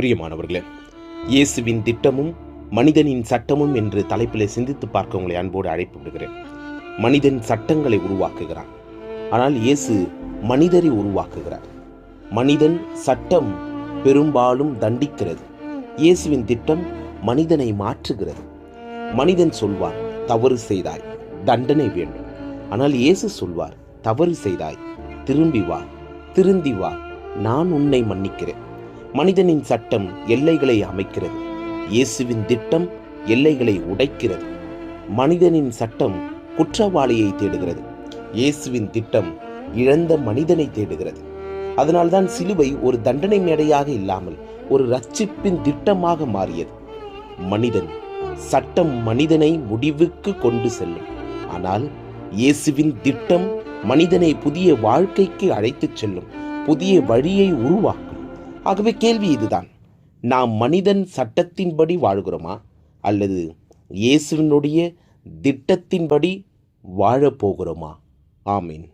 பிரியமானவர்களே, இயேசுவின் திட்டமும் மனிதனின் சட்டமும் என்று தலைப்பில் சிந்தித்து பார்க்க உங்களை அன்போடு அழைப்பு விடுகிறேன். மனிதன் சட்டங்களை உருவாக்குகிறான், ஆனால் இயேசு மனிதரை உருவாக்குகிறார். மனிதன் சட்டம் பெரும்பாலும் தண்டிக்கிறது, இயேசுவின் திட்டம் மனிதனை மாற்றுகிறது. மனிதன் சொல்வார், தவறு செய்தாய், தண்டனை வேண்டும். ஆனால் இயேசு சொல்வார், தவறு செய்தாய், திரும்பி வா, திருந்தி வா, நான் உன்னை மன்னிக்கிறேன். மனிதனின் சட்டம் எல்லைகளை அமைக்கிறது, இயேசுவின் திட்டம் எல்லைகளை உடைக்கிறது. மனிதனின் சட்டம் குற்றவாளியை தேடுகிறது, இயேசுவின் திட்டம் இழந்த மனிதனை தேடுகிறது. அதனால்தான் சிலுவை ஒரு தண்டனை மேடையாக இல்லாமல் ஒரு ரட்சிப்பின் திட்டமாக மாறியது. மனிதன் சட்டம் மனிதனை முடிவுக்கு கொண்டு செல்லும், ஆனால் இயேசுவின் திட்டம் மனிதனை புதிய வாழ்க்கைக்கு அழைத்துச் செல்லும், புதிய வழியை உருவாக்கும். ஆகவே கேள்வி இதுதான், நாம் மனிதன் சட்டத்தின்படி வாழ்கிறோமா அல்லது இயேசுவினுடைய திட்டத்தின்படி வாழப்போகிறோமா? ஆமீன்.